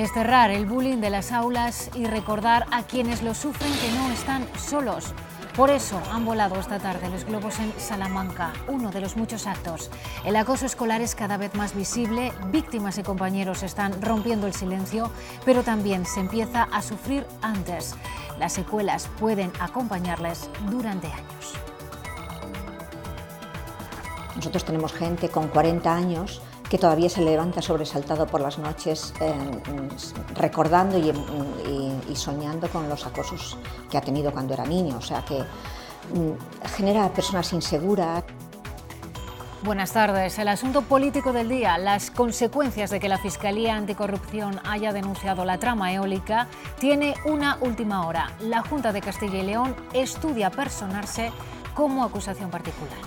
Desterrar el bullying de las aulas y recordar a quienes lo sufren que no están solos. Por eso han volado esta tarde los globos en Salamanca, uno de los muchos actos. El acoso escolar es cada vez más visible, víctimas y compañeros están rompiendo el silencio, pero también se empieza a sufrir antes. Las secuelas pueden acompañarles durante años. Nosotros tenemos gente con 40 años que todavía se levanta sobresaltado por las noches recordando y soñando con los acosos que ha tenido cuando era niño, o sea que genera personas inseguras. Buenas tardes. El asunto político del día, las consecuencias de que la Fiscalía Anticorrupción haya denunciado la trama eólica, tiene una última hora. La Junta de Castilla y León estudia personarse como acusación particular.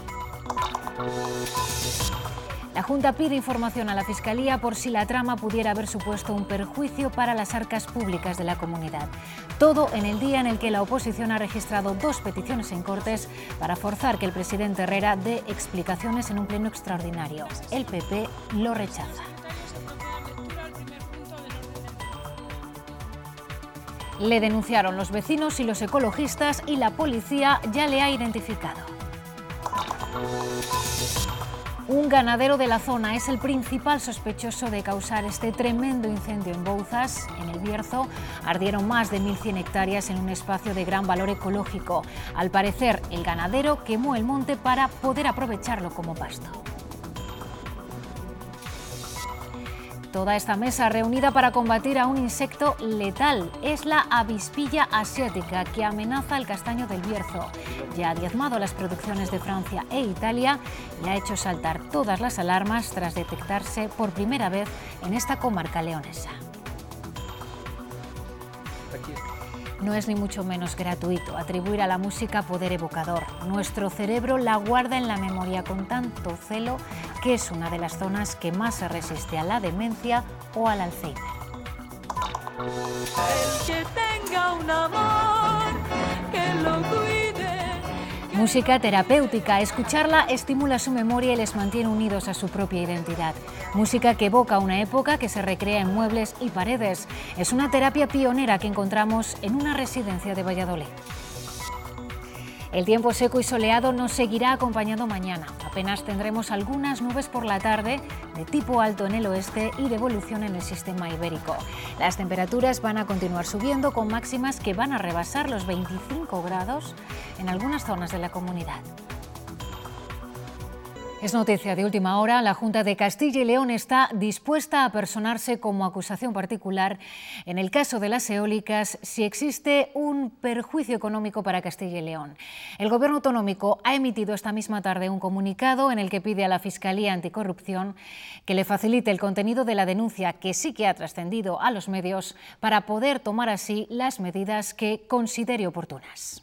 La Junta pide información a la Fiscalía por si la trama pudiera haber supuesto un perjuicio para las arcas públicas de la comunidad. Todo en el día en el que la oposición ha registrado 2 peticiones en Cortes para forzar que el presidente Herrera dé explicaciones en un pleno extraordinario. El PP lo rechaza. Le denunciaron los vecinos y los ecologistas y la policía ya le ha identificado. Un ganadero de la zona es el principal sospechoso de causar este tremendo incendio en Bouzas, en el Bierzo. Ardieron más de 1.100 hectáreas en un espacio de gran valor ecológico. Al parecer, el ganadero quemó el monte para poder aprovecharlo como pasto. Toda esta mesa reunida para combatir a un insecto letal es la avispilla asiática que amenaza el castaño del Bierzo. Ya ha diezmado las producciones de Francia e Italia y ha hecho saltar todas las alarmas tras detectarse por primera vez en esta comarca leonesa. No es ni mucho menos gratuito atribuir a la música poder evocador. Nuestro cerebro la guarda en la memoria con tanto celo que es una de las zonas que más se resiste a la demencia o al Alzheimer. El que tenga un amor, que lo cuide. Música terapéutica. Escucharla estimula su memoria y les mantiene unidos a su propia identidad. Música que evoca una época, que se recrea en muebles y paredes. Es una terapia pionera que encontramos en una residencia de Valladolid. El tiempo seco y soleado nos seguirá acompañando mañana. Apenas tendremos algunas nubes por la tarde, de tipo alto en el oeste y de evolución en el sistema ibérico. Las temperaturas van a continuar subiendo con máximas que van a rebasar los 25 grados en algunas zonas de la comunidad. Es noticia de última hora, la Junta de Castilla y León está dispuesta a personarse como acusación particular en el caso de las eólicas si existe un perjuicio económico para Castilla y León. El Gobierno autonómico ha emitido esta misma tarde un comunicado en el que pide a la Fiscalía Anticorrupción que le facilite el contenido de la denuncia que sí que ha trascendido a los medios para poder tomar así las medidas que considere oportunas.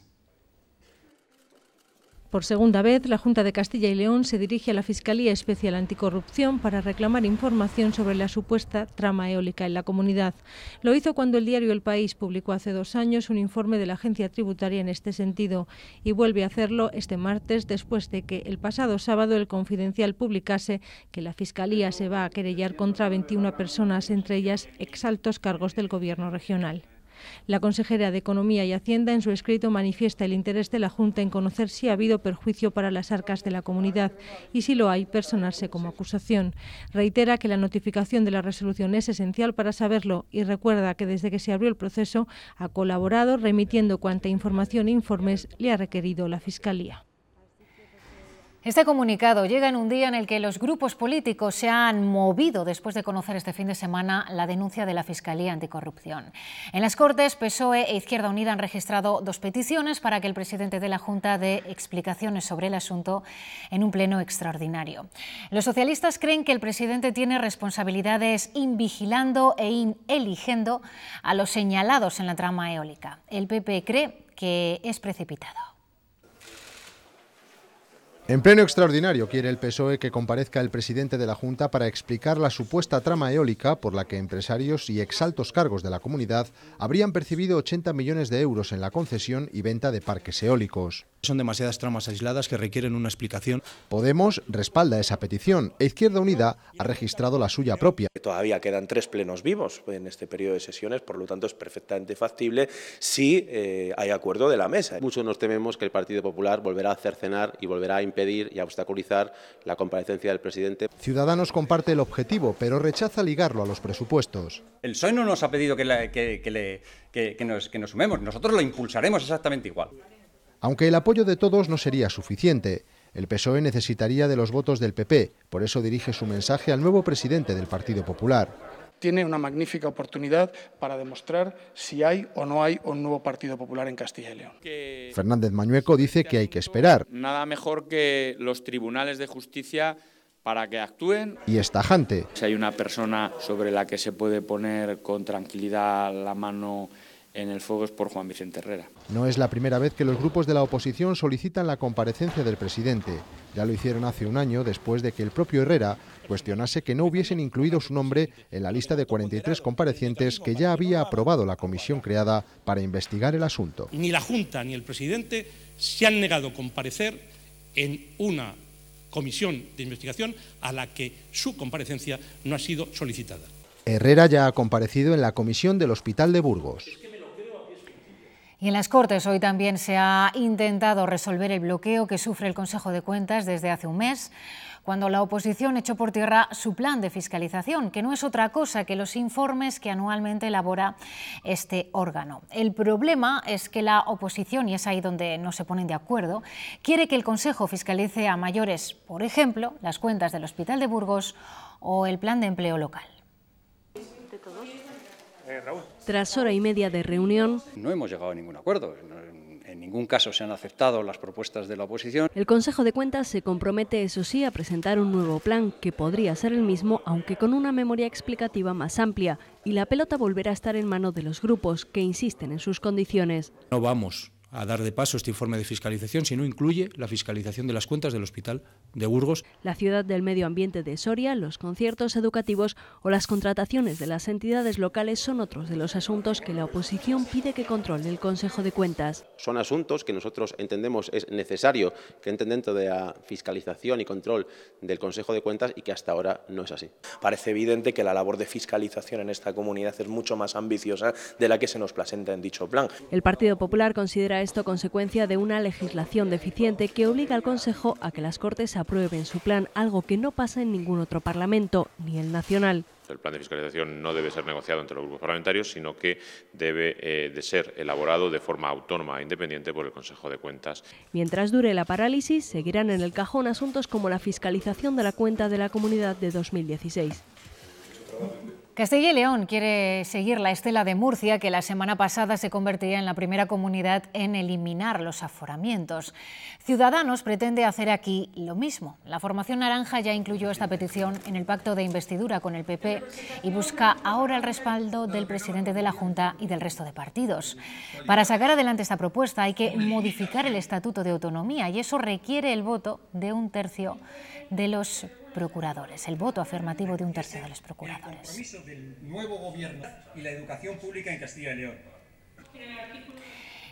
Por segunda vez, la Junta de Castilla y León se dirige a la Fiscalía Especial Anticorrupción para reclamar información sobre la supuesta trama eólica en la comunidad. Lo hizo cuando el diario El País publicó hace 2 años un informe de la agencia tributaria en este sentido y vuelve a hacerlo este martes después de que el pasado sábado El Confidencial publicase que la Fiscalía se va a querellar contra 21 personas, entre ellas exaltos cargos del Gobierno regional. La consejera de Economía y Hacienda en su escrito manifiesta el interés de la Junta en conocer si ha habido perjuicio para las arcas de la comunidad y si lo hay, personarse como acusación. Reitera que la notificación de la resolución es esencial para saberlo y recuerda que desde que se abrió el proceso ha colaborado remitiendo cuanta información e informes le ha requerido la Fiscalía. Este comunicado llega en un día en el que los grupos políticos se han movido después de conocer este fin de semana la denuncia de la Fiscalía Anticorrupción. En las Cortes, PSOE e Izquierda Unida han registrado 2 peticiones para que el presidente de la Junta dé explicaciones sobre el asunto en un pleno extraordinario. Los socialistas creen que el presidente tiene responsabilidades invigilando e eligiendo a los señalados en la trama eólica. El PP cree que es precipitado. En pleno extraordinario quiere el PSOE que comparezca el presidente de la Junta para explicar la supuesta trama eólica por la que empresarios y exaltos cargos de la comunidad habrían percibido 80 millones de euros en la concesión y venta de parques eólicos. Son demasiadas tramas aisladas que requieren una explicación. Podemos respalda esa petición e Izquierda Unida ha registrado la suya propia. Todavía quedan 3 plenos vivos en este periodo de sesiones, por lo tanto es perfectamente factible si hay acuerdo de la mesa. Muchos nos tememos que el Partido Popular volverá a cercenar y volverá a impedir y a obstaculizar la comparecencia del presidente. Ciudadanos comparte el objetivo, pero rechaza ligarlo a los presupuestos. El PSOE no nos ha pedido que nos sumemos, nosotros lo impulsaremos exactamente igual. Aunque el apoyo de todos no sería suficiente, el PSOE necesitaría de los votos del PP, por eso dirige su mensaje al nuevo presidente del Partido Popular. Tiene una magnífica oportunidad para demostrar si hay o no hay un nuevo Partido Popular en Castilla y León. Fernández Mañueco dice que hay que esperar. Nada mejor que los tribunales de justicia para que actúen. Y es tajante. Si hay una persona sobre la que se puede poner con tranquilidad la mano en el fuego es por Juan Vicente Herrera. No es la primera vez que los grupos de la oposición solicitan la comparecencia del presidente. Ya lo hicieron hace un año, después de que el propio Herrera cuestionase que no hubiesen incluido su nombre en la lista de 43 comparecientes que ya había aprobado la comisión creada para investigar el asunto. Ni la Junta ni el presidente se han negado a comparecer en una comisión de investigación a la que su comparecencia no ha sido solicitada. Herrera ya ha comparecido en la comisión del Hospital de Burgos. Y en las Cortes hoy también se ha intentado resolver el bloqueo que sufre el Consejo de Cuentas desde hace un mes, cuando la oposición echó por tierra su plan de fiscalización, que no es otra cosa que los informes que anualmente elabora este órgano. El problema es que la oposición, y es ahí donde no se ponen de acuerdo, quiere que el Consejo fiscalice a mayores, por ejemplo, las cuentas del Hospital de Burgos o el plan de empleo local. Tras hora y media de reunión, No hemos llegado a ningún acuerdo. En ningún caso se han aceptado las propuestas de la oposición. el Consejo de Cuentas se compromete, eso sí, a presentar un nuevo plan que podría ser el mismo, aunque con una memoria explicativa más amplia, y la pelota volverá a estar en manos de los grupos que insisten en sus condiciones. No vamos a dar de paso este informe de fiscalización si no incluye la fiscalización de las cuentas del Hospital de Burgos. La ciudad del medio ambiente de Soria, los conciertos educativos o las contrataciones de las entidades locales son otros de los asuntos que la oposición pide que controle el Consejo de Cuentas. Son asuntos que nosotros entendemos es necesario que entren dentro de la fiscalización y control del Consejo de Cuentas y que hasta ahora no es así. Parece evidente que la labor de fiscalización en esta comunidad es mucho más ambiciosa de la que se nos presenta en dicho plan. El Partido Popular considera esto consecuencia de una legislación deficiente que obliga al Consejo a que las Cortes aprueben su plan, algo que no pasa en ningún otro parlamento, ni el nacional. El plan de fiscalización no debe ser negociado entre los grupos parlamentarios, sino que debe de ser elaborado de forma autónoma e independiente por el Consejo de Cuentas. Mientras dure la parálisis, seguirán en el cajón asuntos como la fiscalización de la cuenta de la comunidad de 2016. Castilla y León quiere seguir la estela de Murcia, que la semana pasada se convertiría en la primera comunidad en eliminar los aforamientos. Ciudadanos pretende hacer aquí lo mismo. La formación naranja ya incluyó esta petición en el pacto de investidura con el PP y busca ahora el respaldo del presidente de la Junta y del resto de partidos. Para sacar adelante esta propuesta hay que modificar el Estatuto de Autonomía y eso requiere el voto de 1/3 de los procuradores, el voto afirmativo de 1/3 de los procuradores. El compromiso del nuevo gobierno y la educación pública en Castilla y León.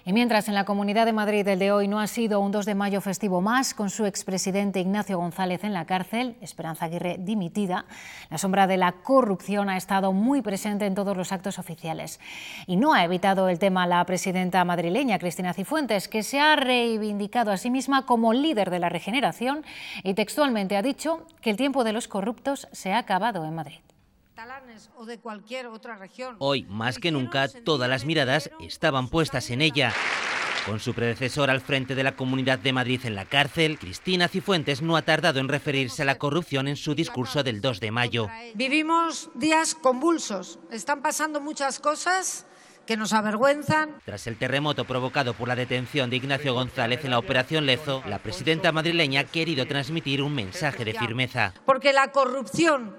Y mientras en la Comunidad de Madrid el de hoy no ha sido un 2 de mayo festivo más, con su expresidente Ignacio González en la cárcel, Esperanza Aguirre dimitida, la sombra de la corrupción ha estado muy presente en todos los actos oficiales. Y no ha evitado el tema la presidenta madrileña, Cristina Cifuentes, que se ha reivindicado a sí misma como líder de la regeneración y textualmente ha dicho que el tiempo de los corruptos se ha acabado en Madrid. O de cualquier otra región. Hoy, más que nunca, todas las miradas estaban puestas en ella. Con su predecesor al frente de la Comunidad de Madrid en la cárcel, Cristina Cifuentes no ha tardado en referirse a la corrupción en su discurso del 2 de mayo. Vivimos días convulsos, están pasando muchas cosas que nos avergüenzan. Tras el terremoto provocado por la detención de Ignacio González en la Operación Lezo, la presidenta madrileña ha querido transmitir un mensaje de firmeza. Porque la corrupción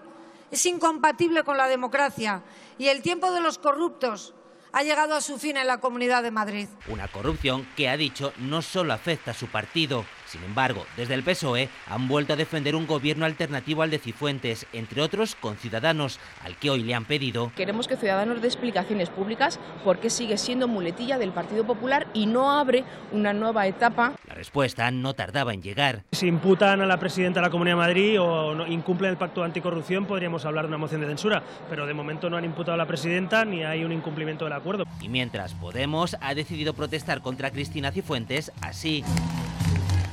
es incompatible con la democracia y el tiempo de los corruptos ha llegado a su fin en la Comunidad de Madrid. Una corrupción que, ha dicho, no solo afecta a su partido, Sin embargo, desde el PSOE han vuelto a defender un gobierno alternativo al de Cifuentes, entre otros con Ciudadanos, al que hoy le han pedido. Queremos que Ciudadanos dé explicaciones públicas por qué sigue siendo muletilla del Partido Popular y no abre una nueva etapa. La respuesta no tardaba en llegar. Si imputan a la presidenta de la Comunidad de Madrid o no, incumplen el pacto de anticorrupción, podríamos hablar de una moción de censura, pero de momento no han imputado a la presidenta ni hay un incumplimiento del acuerdo. Y mientras Podemos ha decidido protestar contra Cristina Cifuentes, así,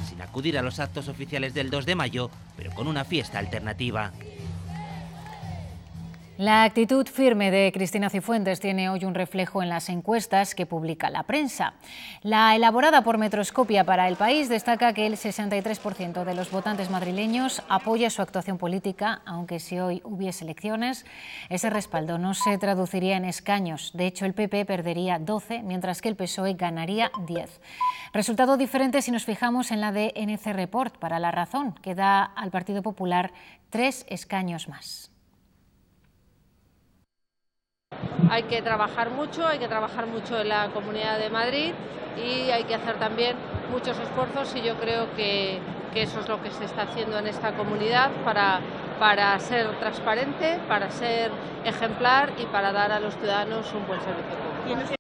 sin acudir a los actos oficiales del 2 de mayo, pero con una fiesta alternativa. La actitud firme de Cristina Cifuentes tiene hoy un reflejo en las encuestas que publica la prensa. La elaborada por Metroscopia para El País destaca que el 63% de los votantes madrileños apoya su actuación política, aunque si hoy hubiese elecciones, ese respaldo no se traduciría en escaños. De hecho, el PP perdería 12, mientras que el PSOE ganaría 10. Resultado diferente si nos fijamos en la de NC Report para La Razón, que da al Partido Popular 3 escaños más. Hay que trabajar mucho en la Comunidad de Madrid y hay que hacer también muchos esfuerzos y yo creo que eso es lo que se está haciendo en esta comunidad para ser transparente, para ser ejemplar y para dar a los ciudadanos un buen servicio público.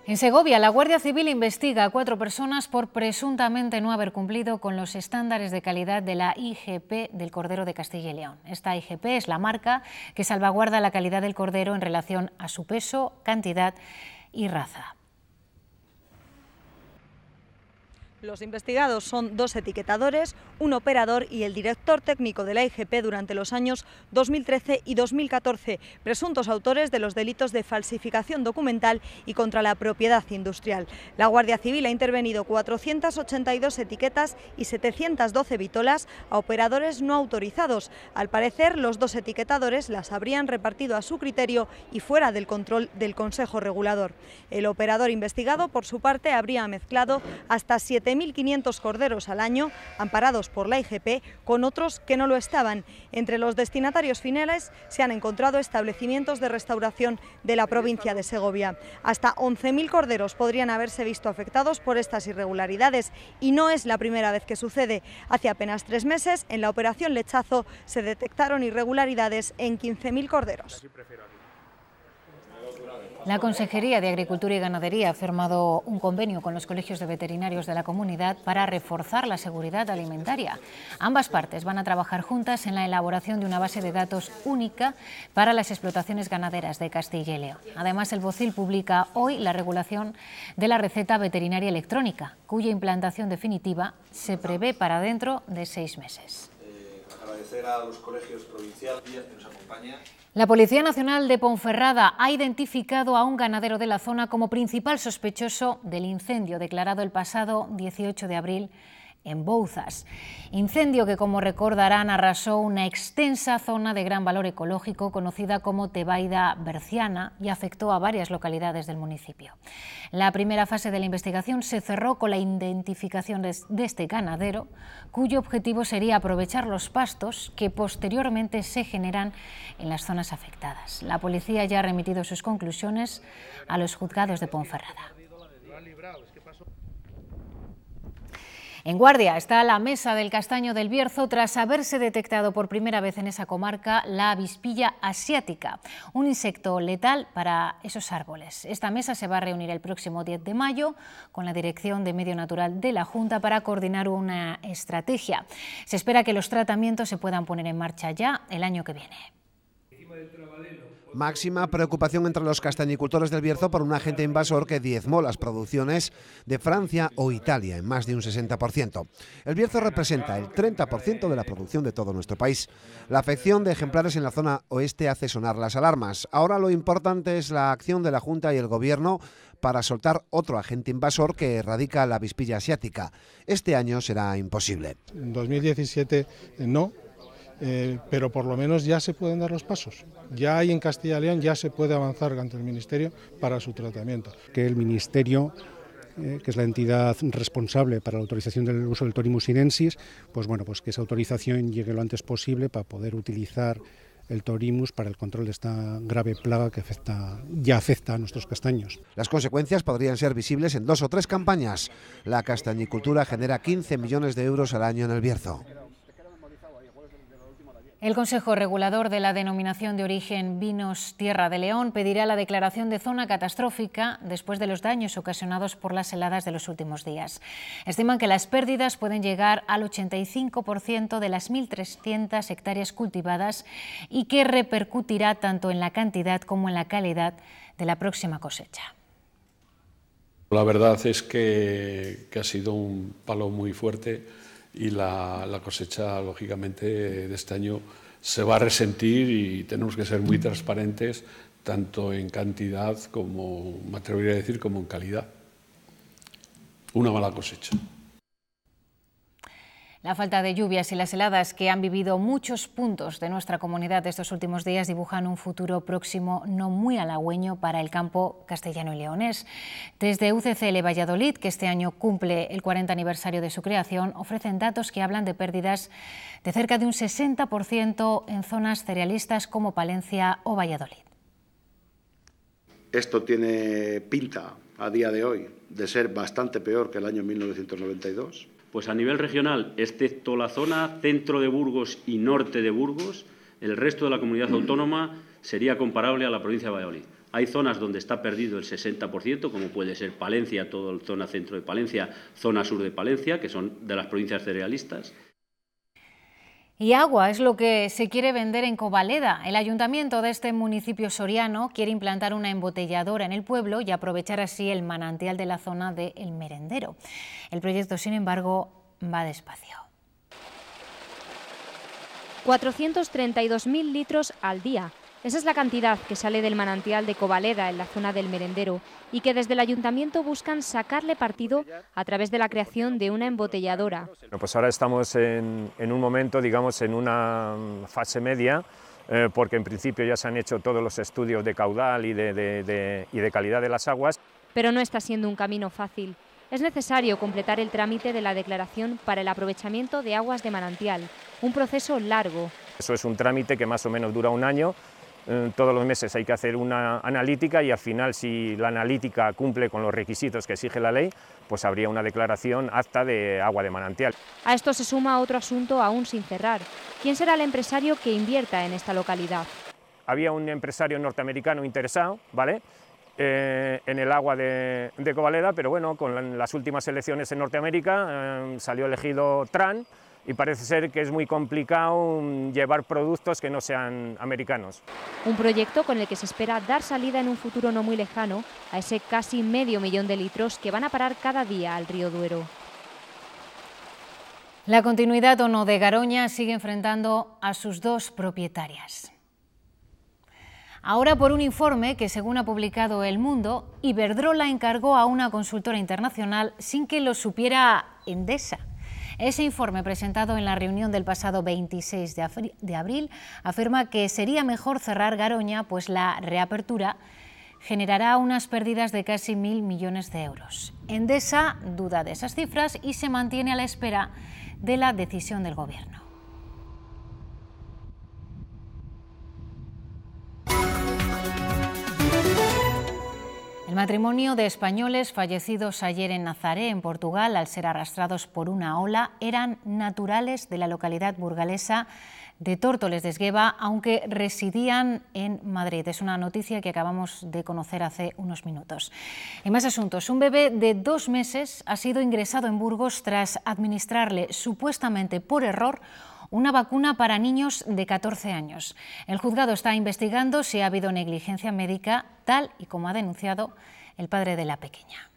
En Segovia, la Guardia Civil investiga a 4 personas por presuntamente no haber cumplido con los estándares de calidad de la IGP del Cordero de Castilla y León. Esta IGP es la marca que salvaguarda la calidad del cordero en relación a su peso, cantidad y raza. Los investigados son 2 etiquetadores, un operador y el director técnico de la IGP durante los años 2013 y 2014, presuntos autores de los delitos de falsificación documental y contra la propiedad industrial. La Guardia Civil ha intervenido 482 etiquetas y 712 vitolas a operadores no autorizados. Al parecer, los 2 etiquetadores las habrían repartido a su criterio y fuera del control del Consejo Regulador. El operador investigado, por su parte, habría mezclado hasta 7.500 corderos al año, amparados por la IGP, con otros que no lo estaban. Entre los destinatarios finales se han encontrado establecimientos de restauración de la provincia de Segovia. Hasta 11.000 corderos podrían haberse visto afectados por estas irregularidades y no es la primera vez que sucede. Hace apenas 3 meses, en la operación Lechazo, se detectaron irregularidades en 15.000 corderos. La Consejería de Agricultura y Ganadería ha firmado un convenio con los colegios de veterinarios de la comunidad para reforzar la seguridad alimentaria. Ambas partes van a trabajar juntas en la elaboración de una base de datos única para las explotaciones ganaderas de Castilla y León. Además, el Bocil publica hoy la regulación de la receta veterinaria electrónica, cuya implantación definitiva se prevé para dentro de 6 meses. Agradecer a los colegios provinciales que nos acompañan. La Policía Nacional de Ponferrada ha identificado a un ganadero de la zona como principal sospechoso del incendio declarado el pasado 18 de abril en Bouzas. Incendio que, como recordarán, arrasó una extensa zona de gran valor ecológico conocida como Tebaida Berciana y afectó a varias localidades del municipio. La primera fase de la investigación se cerró con la identificación de este ganadero, cuyo objetivo sería aprovechar los pastos que posteriormente se generan en las zonas afectadas. La policía ya ha remitido sus conclusiones a los juzgados de Ponferrada. En Guardia está la Mesa del Castaño del Bierzo tras haberse detectado por primera vez en esa comarca la avispilla asiática, un insecto letal para esos árboles. Esta mesa se va a reunir el próximo 10 de mayo con la Dirección de Medio Natural de la Junta para coordinar una estrategia. Se espera que los tratamientos se puedan poner en marcha ya el año que viene. Máxima preocupación entre los castañicultores del Bierzo por un agente invasor que diezmó las producciones de Francia o Italia en más de un 60%. El Bierzo representa el 30% de la producción de todo nuestro país. La afección de ejemplares en la zona oeste hace sonar las alarmas. Ahora lo importante es la acción de la Junta y el Gobierno para soltar otro agente invasor que erradica la avispilla asiática. Este año será imposible. En 2017 no. Pero por lo menos ya se pueden dar los pasos. Ya hay en Castilla y León, ya se puede avanzar ante el Ministerio para su tratamiento. Que el Ministerio, que es la entidad responsable para la autorización del uso del Torimus sinensis, pues bueno, pues que esa autorización llegue lo antes posible para poder utilizar el Torimus para el control de esta grave plaga que ya afecta a nuestros castaños. Las consecuencias podrían ser visibles en 2 o 3 campañas. La castañicultura genera 15 millones de euros al año en el Bierzo. El Consejo Regulador de la Denominación de Origen Vinos Tierra de León pedirá la declaración de zona catastrófica después de los daños ocasionados por las heladas de los últimos días. Estiman que las pérdidas pueden llegar al 85% de las 1.300 hectáreas cultivadas y que repercutirá tanto en la cantidad como en la calidad de la próxima cosecha. La verdad es que ha sido un palo muy fuerte y la cosecha, lógicamente, de este año se va a resentir y tenemos que ser muy transparentes, tanto en cantidad como, me atrevería a decir, como en calidad. Una mala cosecha. La falta de lluvias y las heladas que han vivido muchos puntos de nuestra comunidad estos últimos días dibujan un futuro próximo no muy halagüeño para el campo castellano y leonés. Desde UCCL Valladolid, que este año cumple el 40 aniversario de su creación, ofrecen datos que hablan de pérdidas de cerca de un 60% en zonas cerealistas como Palencia o Valladolid. Esto tiene pinta a día de hoy de ser bastante peor que el año 1992. Pues a nivel regional, excepto la zona centro de Burgos y norte de Burgos, el resto de la comunidad autónoma sería comparable a la provincia de Valladolid. Hay zonas donde está perdido el 60%, como puede ser Palencia, toda la zona centro de Palencia, zona sur de Palencia, que son de las provincias cerealistas. Y agua es lo que se quiere vender en Covaleda. El ayuntamiento de este municipio soriano quiere implantar una embotelladora en el pueblo y aprovechar así el manantial de la zona de El Merendero. El proyecto, sin embargo, va despacio. 432.000 litros al día. Esa es la cantidad que sale del manantial de Covaleda, en la zona del Merendero, y que desde el ayuntamiento buscan sacarle partido a través de la creación de una embotelladora. Bueno, pues ahora estamos en un momento, digamos, en una fase media, porque en principio ya se han hecho todos los estudios de caudal y de calidad de las aguas. Pero no está siendo un camino fácil. Es necesario completar el trámite de la declaración para el aprovechamiento de aguas de manantial, un proceso largo. Eso es un trámite que más o menos dura un año. Todos los meses hay que hacer una analítica y al final, si la analítica cumple con los requisitos que exige la ley, pues habría una declaración apta de agua de manantial. A esto se suma otro asunto aún sin cerrar. ¿Quién será el empresario que invierta en esta localidad? Había un empresario norteamericano interesado, ¿vale?, en el agua de Covaleda, pero bueno, con las últimas elecciones en Norteamérica salió elegido Trump y parece ser que es muy complicado llevar productos que no sean americanos. Un proyecto con el que se espera dar salida en un futuro no muy lejano a ese casi 500.000 de litros que van a parar cada día al río Duero. La continuidad o no de Garoña sigue enfrentando a sus dos propietarias. Ahora, por un informe que, según ha publicado El Mundo, Iberdrola encargó a una consultora internacional sin que lo supiera Endesa. Ese informe, presentado en la reunión del pasado 26 de abril, afirma que sería mejor cerrar Garoña, pues la reapertura generará unas pérdidas de casi 1.000 millones de euros. Endesa duda de esas cifras y se mantiene a la espera de la decisión del Gobierno. El matrimonio de españoles fallecidos ayer en Nazaré, en Portugal, al ser arrastrados por una ola, eran naturales de la localidad burgalesa de Tórtoles de Esgueva, aunque residían en Madrid. Es una noticia que acabamos de conocer hace unos minutos. En más asuntos, un bebé de 2 meses ha sido ingresado en Burgos tras administrarle, supuestamente por error, una vacuna para niños de 14 años. El juzgado está investigando si ha habido negligencia médica, tal y como ha denunciado el padre de la pequeña.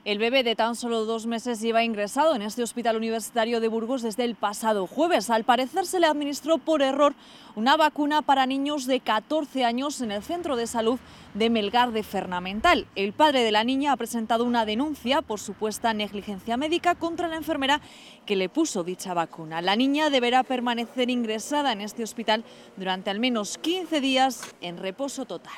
El bebé de tan solo 2 meses lleva ingresado en este hospital universitario de Burgos desde el pasado jueves. Al parecer se le administró por error una vacuna para niños de 14 años en el centro de salud de Melgar de Fernamental. El padre de la niña ha presentado una denuncia por supuesta negligencia médica contra la enfermera que le puso dicha vacuna. La niña deberá permanecer ingresada en este hospital durante al menos 15 días en reposo total.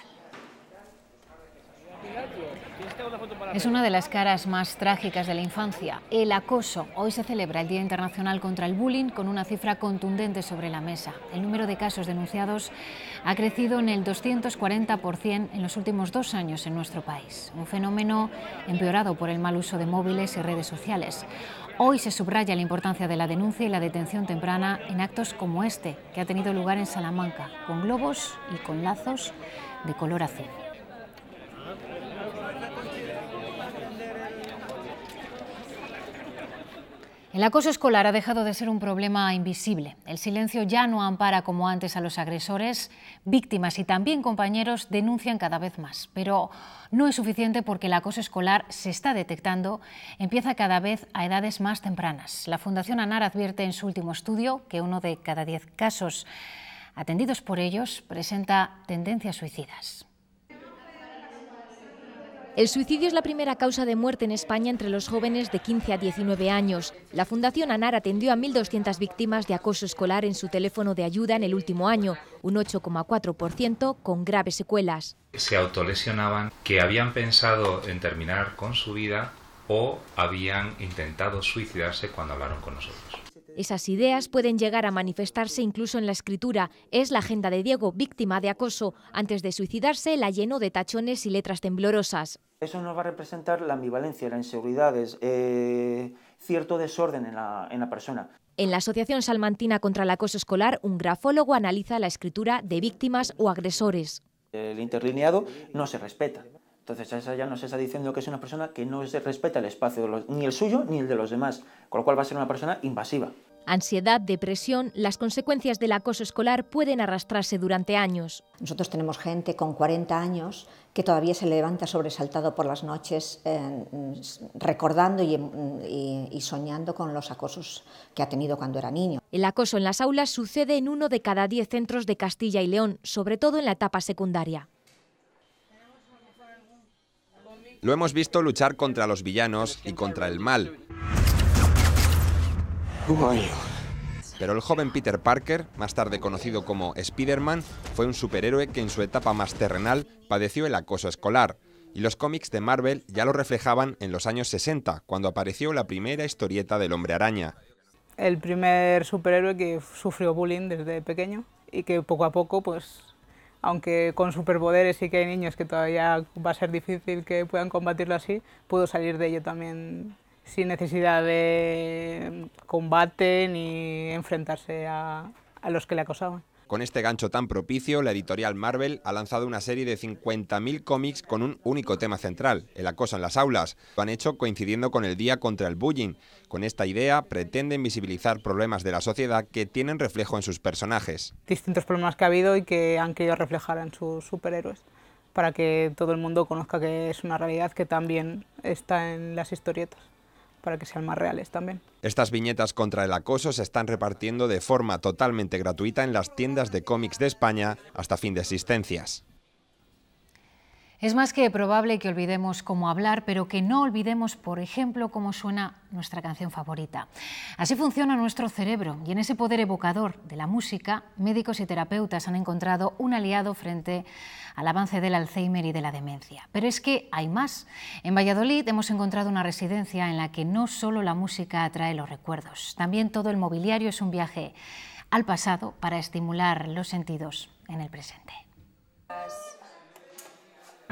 Es una de las caras más trágicas de la infancia, el acoso. Hoy se celebra el Día Internacional contra el Bullying con una cifra contundente sobre la mesa. El número de casos denunciados ha crecido en el 240% en los últimos 2 años en nuestro país. Un fenómeno empeorado por el mal uso de móviles y redes sociales. Hoy se subraya la importancia de la denuncia y la detención temprana en actos como este, que ha tenido lugar en Salamanca, con globos y con lazos de color azul. El acoso escolar ha dejado de ser un problema invisible. El silencio ya no ampara como antes a los agresores. Víctimas y también compañeros denuncian cada vez más. Pero no es suficiente porque el acoso escolar se está detectando, empieza cada vez a edades más tempranas. La Fundación ANAR advierte en su último estudio que 1 de cada 10 casos atendidos por ellos presenta tendencias suicidas. El suicidio es la primera causa de muerte en España entre los jóvenes de 15 a 19 años. La Fundación ANAR atendió a 1.200 víctimas de acoso escolar en su teléfono de ayuda en el último año, un 8,4% con graves secuelas. Se autolesionaban, que habían pensado en terminar con su vida o habían intentado suicidarse cuando hablaron con nosotros. Esas ideas pueden llegar a manifestarse incluso en la escritura. Es la agenda de Diego, víctima de acoso. Antes de suicidarse, la llenó de tachones y letras temblorosas. Eso nos va a representar la ambivalencia, la inseguridad, cierto desorden en la persona. En la Asociación Salmantina contra el Acoso Escolar, un grafólogo analiza la escritura de víctimas o agresores. El interlineado no se respeta. Entonces esa ya nos está diciendo que es una persona que no se respeta el espacio, ni el suyo ni el de los demás, con lo cual va a ser una persona invasiva. Ansiedad, depresión, las consecuencias del acoso escolar pueden arrastrarse durante años. Nosotros tenemos gente con 40 años que todavía se levanta sobresaltado por las noches recordando y soñando con los acosos que ha tenido cuando era niño. El acoso en las aulas sucede en 1 de cada 10 centros de Castilla y León, sobre todo en la etapa secundaria. Lo hemos visto luchar contra los villanos y contra el mal. Pero el joven Peter Parker, más tarde conocido como Spider-Man, fue un superhéroe que en su etapa más terrenal padeció el acoso escolar. Y los cómics de Marvel ya lo reflejaban en los años 60, cuando apareció la primera historieta del Hombre Araña. El primer superhéroe que sufrió bullying desde pequeño y que poco a poco, pues, aunque con superpoderes sí que hay niños que todavía va a ser difícil que puedan combatirlo así, pudo salir de ello también sin necesidad de combate ni enfrentarse a los que le acosaban. Con este gancho tan propicio, la editorial Marvel ha lanzado una serie de 50.000 cómics con un único tema central, el acoso en las aulas. Lo han hecho coincidiendo con el Día contra el Bullying. Con esta idea pretenden visibilizar problemas de la sociedad que tienen reflejo en sus personajes. Distintos problemas que ha habido y que han querido reflejar en sus superhéroes, para que todo el mundo conozca que es una realidad que también está en las historietas, para que sean más reales también. Estas viñetas contra el acoso se están repartiendo de forma totalmente gratuita en las tiendas de cómics de España hasta fin de existencias. Es más que probable que olvidemos cómo hablar, pero que no olvidemos, por ejemplo, cómo suena nuestra canción favorita. Así funciona nuestro cerebro y en ese poder evocador de la música, médicos y terapeutas han encontrado un aliado frente al avance del Alzheimer y de la demencia. Pero es que hay más. En Valladolid hemos encontrado una residencia en la que no solo la música atrae los recuerdos, también todo el mobiliario es un viaje al pasado para estimular los sentidos en el presente.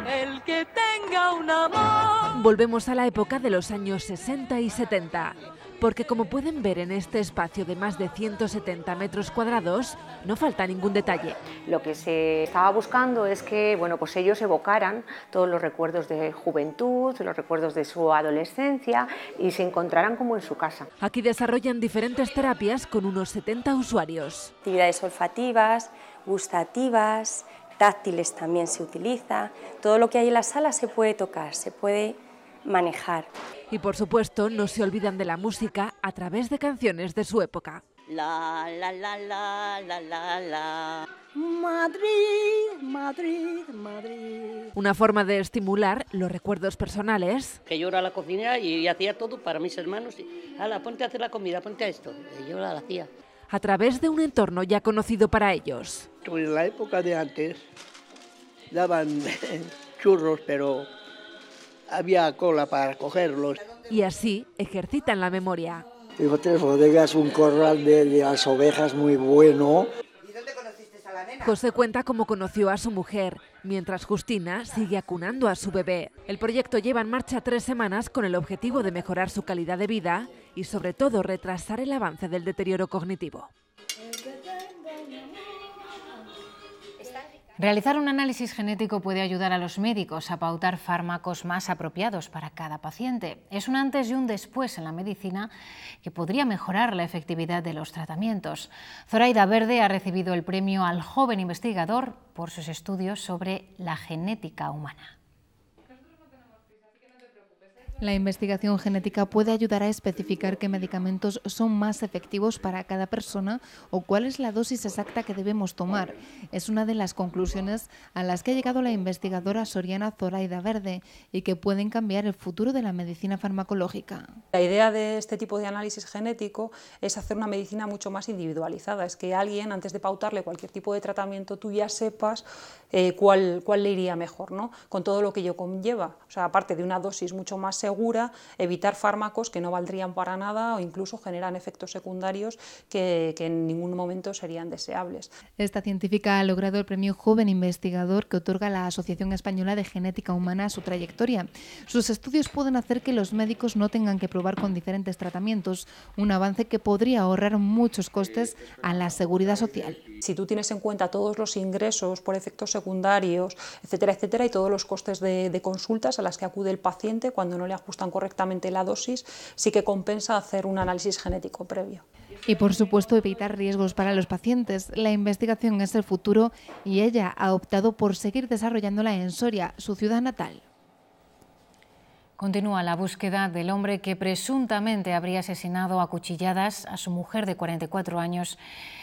El que tenga un amor. Volvemos a la época de los años 60 y 70, porque como pueden ver en este espacio de más de 170 metros cuadrados, no falta ningún detalle. Lo que se estaba buscando es que pues ellos evocaran todos los recuerdos de juventud, los recuerdos de su adolescencia y se encontraran como en su casa. Aquí desarrollan diferentes terapias con unos 70 usuarios. Actividades olfativas, gustativas, táctiles también se utiliza. Todo lo que hay en la sala se puede tocar, se puede manejar. Y por supuesto no se olvidan de la música a través de canciones de su época. La la la la la la la. Madrid, Madrid, Madrid. Una forma de estimular los recuerdos personales. Que yo era la cocinera y hacía todo para mis hermanos. Ala, ponte a hacer la comida, ponte a esto. Y yo la hacía. A través de un entorno ya conocido para ellos. En la época de antes daban churros, pero había cola para cogerlos. Y así ejercitan la memoria. Tengo 3 bodegas, un corral de las ovejas muy bueno. José cuenta cómo conoció a su mujer, mientras Justina sigue acunando a su bebé. El proyecto lleva en marcha 3 semanas con el objetivo de mejorar su calidad de vida y sobre todo retrasar el avance del deterioro cognitivo. Realizar un análisis genético puede ayudar a los médicos a pautar fármacos más apropiados para cada paciente. Es un antes y un después en la medicina que podría mejorar la efectividad de los tratamientos. Zoraida Verde ha recibido el premio al joven investigador por sus estudios sobre la genética humana. La investigación genética puede ayudar a especificar qué medicamentos son más efectivos para cada persona o cuál es la dosis exacta que debemos tomar. Es una de las conclusiones a las que ha llegado la investigadora soriana Zoraida Verde y que pueden cambiar el futuro de la medicina farmacológica. La idea de este tipo de análisis genético es hacer una medicina mucho más individualizada. Es que alguien, antes de pautarle cualquier tipo de tratamiento, tú ya sepas cuál le iría mejor, ¿no? Con todo lo que ello conlleva. O sea, aparte de una dosis mucho más segura, evitar fármacos que no valdrían para nada o incluso generan efectos secundarios que en ningún momento serían deseables. Esta científica ha logrado el premio Joven Investigador que otorga la Asociación Española de Genética Humana a su trayectoria. Sus estudios pueden hacer que los médicos no tengan que probar con diferentes tratamientos, un avance que podría ahorrar muchos costes a la seguridad social. Si tú tienes en cuenta todos los ingresos por efectos secundarios, etcétera, etcétera, y todos los costes de consultas a las que acude el paciente cuando no le ajustan correctamente la dosis, sí que compensa hacer un análisis genético previo. Y por supuesto evitar riesgos para los pacientes. La investigación es el futuro y ella ha optado por seguir desarrollándola en Soria, su ciudad natal. Continúa la búsqueda del hombre que presuntamente habría asesinado a cuchilladas a su mujer de 44 años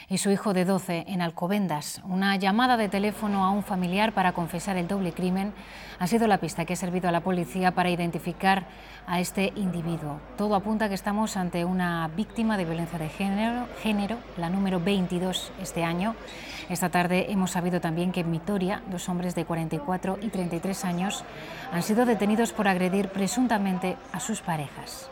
y su hijo de 12 en Alcobendas. Una llamada de teléfono a un familiar para confesar el doble crimen ha sido la pista que ha servido a la policía para identificar a este individuo. Todo apunta a que estamos ante una víctima de violencia de género, la número 22 este año. Esta tarde hemos sabido también que en Vitoria 2 hombres de 44 y 33 años han sido detenidos por agredir presuntamente a sus parejas.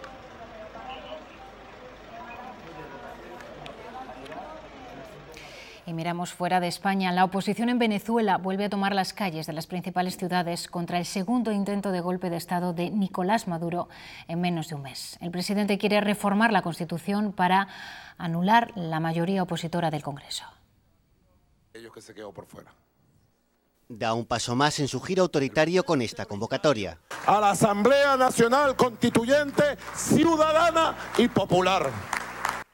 Y miramos fuera de España. La oposición en Venezuela vuelve a tomar las calles de las principales ciudades contra el segundo intento de golpe de Estado de Nicolás Maduro en menos de un mes. El presidente quiere reformar la Constitución para anular la mayoría opositora del Congreso. Ellos que se quedó por fuera. Da un paso más en su giro autoritario con esta convocatoria. A la Asamblea Nacional Constituyente, ciudadana y popular.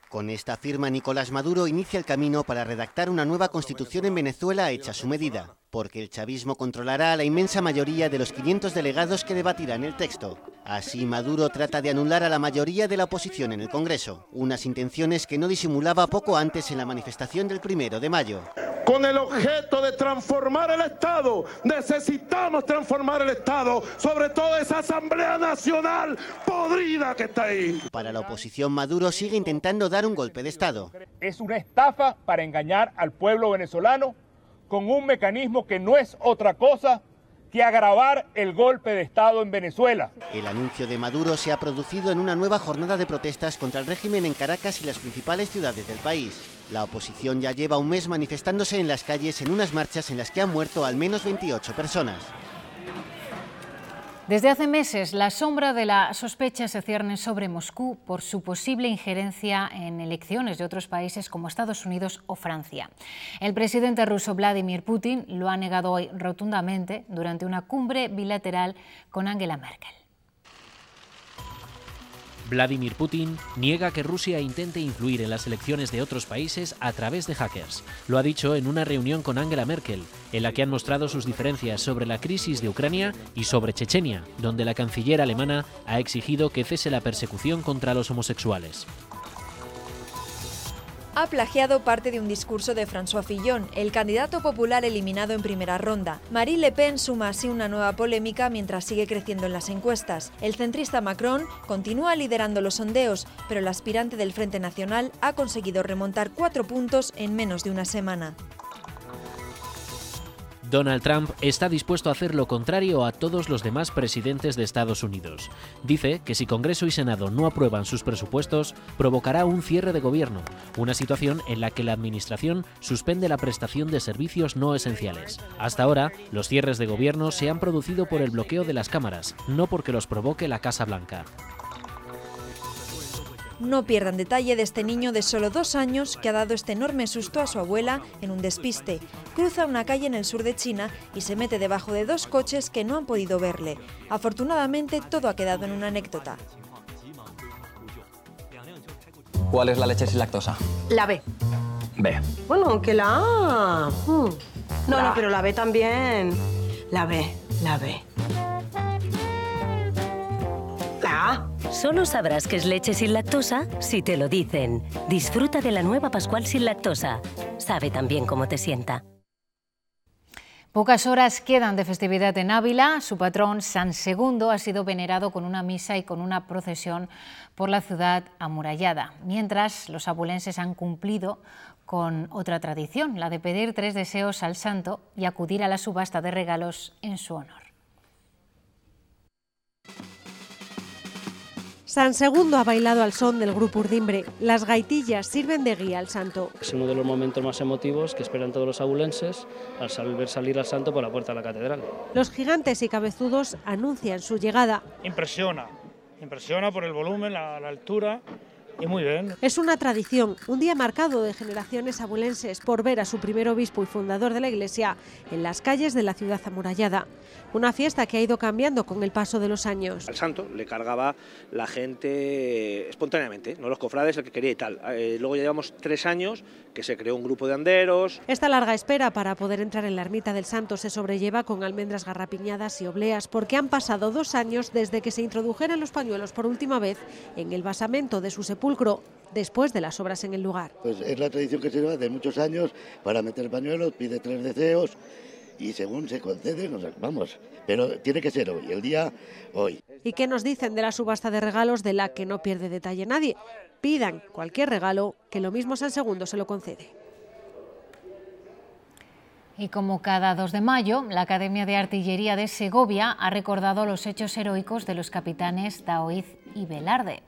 Con esta firma, Nicolás Maduro inicia el camino para redactar una nueva constitución en Venezuela hecha a su medida, porque el chavismo controlará a la inmensa mayoría de los 500 delegados que debatirán el texto. Así, Maduro trata de anular a la mayoría de la oposición en el Congreso, unas intenciones que no disimulaba poco antes en la manifestación del 1 de mayo. Con el objeto de transformar el Estado, necesitamos transformar el Estado, sobre todo esa Asamblea Nacional podrida que está ahí. Para la oposición, Maduro sigue intentando dar un golpe de Estado. Es una estafa para engañar al pueblo venezolano con un mecanismo que no es otra cosa que agravar el golpe de Estado en Venezuela. El anuncio de Maduro se ha producido en una nueva jornada de protestas contra el régimen en Caracas y las principales ciudades del país. La oposición ya lleva un mes manifestándose en las calles en unas marchas en las que han muerto al menos 28 personas. Desde hace meses, la sombra de la sospecha se cierne sobre Moscú por su posible injerencia en elecciones de otros países como Estados Unidos o Francia. El presidente ruso Vladimir Putin lo ha negado hoy rotundamente durante una cumbre bilateral con Angela Merkel. Vladimir Putin niega que Rusia intente influir en las elecciones de otros países a través de hackers. Lo ha dicho en una reunión con Angela Merkel, en la que han mostrado sus diferencias sobre la crisis de Ucrania y sobre Chechenia, donde la canciller alemana ha exigido que cese la persecución contra los homosexuales. Ha plagiado parte de un discurso de François Fillon, el candidato popular eliminado en primera ronda. Marine Le Pen suma así una nueva polémica mientras sigue creciendo en las encuestas. El centrista Macron continúa liderando los sondeos, pero el aspirante del Frente Nacional ha conseguido remontar 4 puntos en menos de una semana. Donald Trump está dispuesto a hacer lo contrario a todos los demás presidentes de Estados Unidos. Dice que si Congreso y Senado no aprueban sus presupuestos, provocará un cierre de gobierno, una situación en la que la administración suspende la prestación de servicios no esenciales. Hasta ahora, los cierres de gobierno se han producido por el bloqueo de las cámaras, no porque los provoque la Casa Blanca. No pierdan detalle de este niño de solo 2 años que ha dado este enorme susto a su abuela en un despiste. Cruza una calle en el sur de China y se mete debajo de 2 coches que no han podido verle. Afortunadamente, todo ha quedado en una anécdota. ¿Cuál es la leche sin lactosa? La B. B. Bueno, aunque la A. No, pero la B también. La B. La A. Solo sabrás que es leche sin lactosa si te lo dicen. Disfruta de la nueva Pascual sin lactosa. Sabe también cómo te sienta. Pocas horas quedan de festividad en Ávila. Su patrón, San Segundo, ha sido venerado con una misa y con una procesión por la ciudad amurallada. Mientras, los abulenses han cumplido con otra tradición, la de pedir 3 deseos al santo y acudir a la subasta de regalos en su honor. San Segundo ha bailado al son del grupo Urdimbre. Las gaitillas sirven de guía al santo. Es uno de los momentos más emotivos que esperan todos los abulenses al ver salir al santo por la puerta de la catedral. Los gigantes y cabezudos anuncian su llegada. Impresiona por el volumen, la altura. Y muy bien. Es una tradición, un día marcado de generaciones abulenses por ver a su primer obispo y fundador de la Iglesia en las calles de la ciudad amurallada. Una fiesta que ha ido cambiando con el paso de los años. Al santo le cargaba la gente espontáneamente, no los cofrades, el que quería y tal. Luego ya llevamos 3 años que se creó un grupo de anderos. Esta larga espera para poder entrar en la ermita del santo se sobrelleva con almendras garrapiñadas y obleas porque han pasado 2 años desde que se introdujeran los pañuelos por última vez en el basamento de su sepulcro, después de las obras en el lugar. Pues es la tradición que se lleva de muchos años para meter pañuelos, pide 3 deseos y según se concede, vamos, pero tiene que ser hoy, el día hoy. ¿Y qué nos dicen de la subasta de regalos de la que no pierde detalle nadie? Pidan cualquier regalo, que lo mismo San Segundo se lo concede. Y como cada 2 de mayo, la Academia de Artillería de Segovia ha recordado los hechos heroicos de los capitanes Daoíz y Velarde.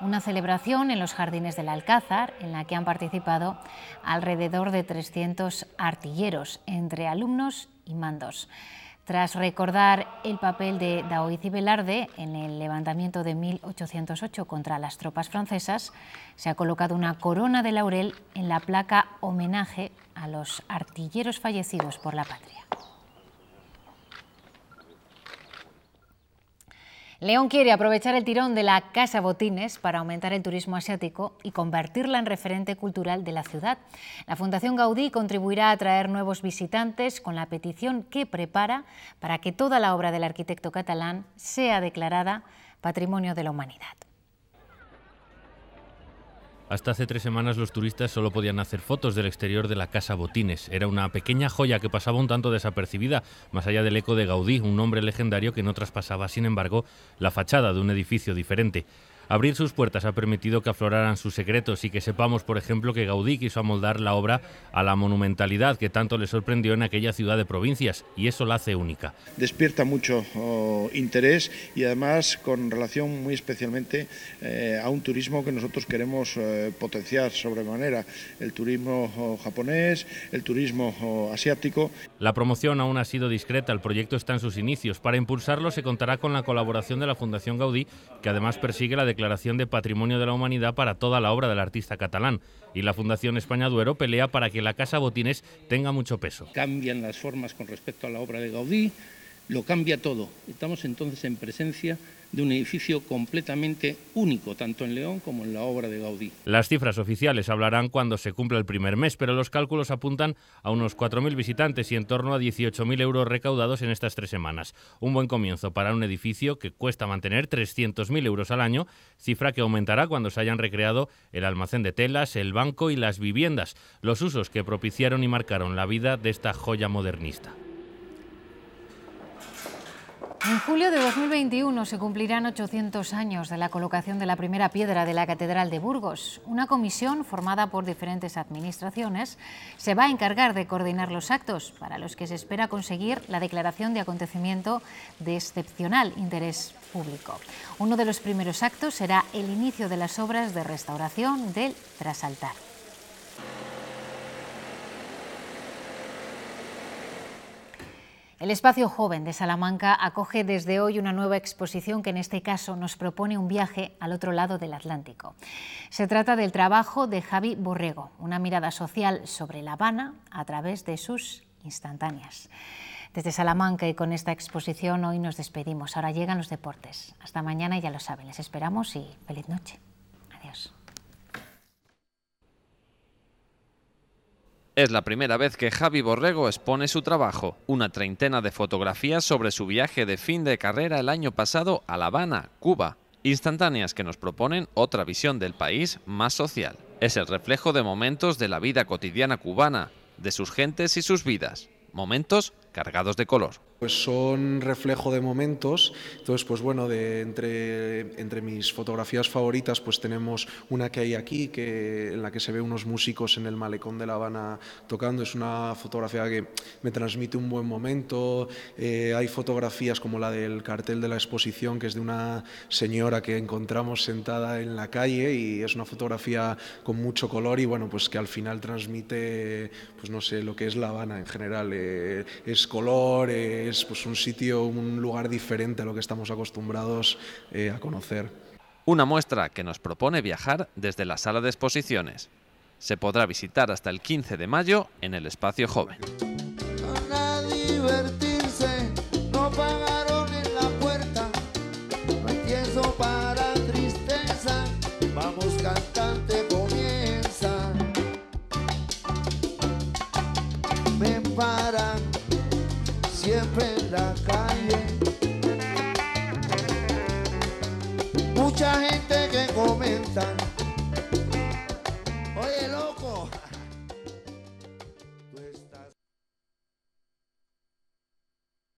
Una celebración en los jardines del Alcázar, en la que han participado alrededor de 300 artilleros, entre alumnos y mandos. Tras recordar el papel de Daoíz y Velarde en el levantamiento de 1808 contra las tropas francesas, se ha colocado una corona de laurel en la placa homenaje a los artilleros fallecidos por la patria. León quiere aprovechar el tirón de la Casa Botines para aumentar el turismo asiático y convertirla en referente cultural de la ciudad. La Fundación Gaudí contribuirá a atraer nuevos visitantes con la petición que prepara para que toda la obra del arquitecto catalán sea declarada Patrimonio de la Humanidad. Hasta hace 3 semanas los turistas solo podían hacer fotos del exterior de la Casa Botines. Era una pequeña joya que pasaba un tanto desapercibida, más allá del eco de Gaudí, un nombre legendario que no traspasaba, sin embargo, la fachada de un edificio diferente. Abrir sus puertas ha permitido que afloraran sus secretos y que sepamos, por ejemplo, que Gaudí quiso amoldar la obra a la monumentalidad que tanto le sorprendió en aquella ciudad de provincias, y eso la hace única. Despierta mucho interés y además con relación muy especialmente a un turismo que nosotros queremos potenciar sobremanera, el turismo japonés, el turismo asiático. La promoción aún ha sido discreta, el proyecto está en sus inicios. Para impulsarlo se contará con la colaboración de la Fundación Gaudí, que además persigue la declaración de Patrimonio de la Humanidad para toda la obra del artista catalán, y la Fundación España Duero pelea para que la Casa Botines tenga mucho peso. Cambian las formas con respecto a la obra de Gaudí, lo cambia todo. Estamos entonces en presencia de un edificio completamente único, tanto en León como en la obra de Gaudí. Las cifras oficiales hablarán cuando se cumpla el primer mes, pero los cálculos apuntan a unos 4.000 visitantes y en torno a 18.000 euros recaudados en estas 3 semanas. Un buen comienzo para un edificio que cuesta mantener 300.000 euros al año, cifra que aumentará cuando se hayan recreado el almacén de telas, el banco y las viviendas, los usos que propiciaron y marcaron la vida de esta joya modernista. En julio de 2021 se cumplirán 800 años de la colocación de la primera piedra de la Catedral de Burgos. Una comisión formada por diferentes administraciones se va a encargar de coordinar los actos, para los que se espera conseguir la declaración de acontecimiento de excepcional interés público. Uno de los primeros actos será el inicio de las obras de restauración del trasaltar. El Espacio Joven de Salamanca acoge desde hoy una nueva exposición que en este caso nos propone un viaje al otro lado del Atlántico. Se trata del trabajo de Javi Borrego, una mirada social sobre La Habana a través de sus instantáneas. Desde Salamanca y con esta exposición hoy nos despedimos. Ahora llegan los deportes. Hasta mañana, ya lo saben, les esperamos y feliz noche. Adiós. Es la primera vez que Javi Borrego expone su trabajo, una treintena de fotografías sobre su viaje de fin de carrera el año pasado a La Habana, Cuba. Instantáneas que nos proponen otra visión del país más social. Es el reflejo de momentos de la vida cotidiana cubana, de sus gentes y sus vidas. Momentos cargados de color. Pues son reflejo de momentos, entonces pues bueno, entre mis fotografías favoritas pues tenemos una que hay aquí, en la que se ve unos músicos en el malecón de La Habana tocando, es una fotografía que me transmite un buen momento. Hay fotografías como la del cartel de la exposición, que es de una señora que encontramos sentada en la calle y es una fotografía con mucho color y bueno, pues que al final transmite, pues no sé, lo que es La Habana en general, es color, es pues un sitio, un lugar diferente a lo que estamos acostumbrados a conocer. Una muestra que nos propone viajar desde la sala de exposiciones. Se podrá visitar hasta el 15 de mayo en el Espacio Joven. Para divertirse, no pagaron en la puerta, no hay tiempo para tristeza, vamos cantante comienza. Me paran siempre en la calle, mucha gente que come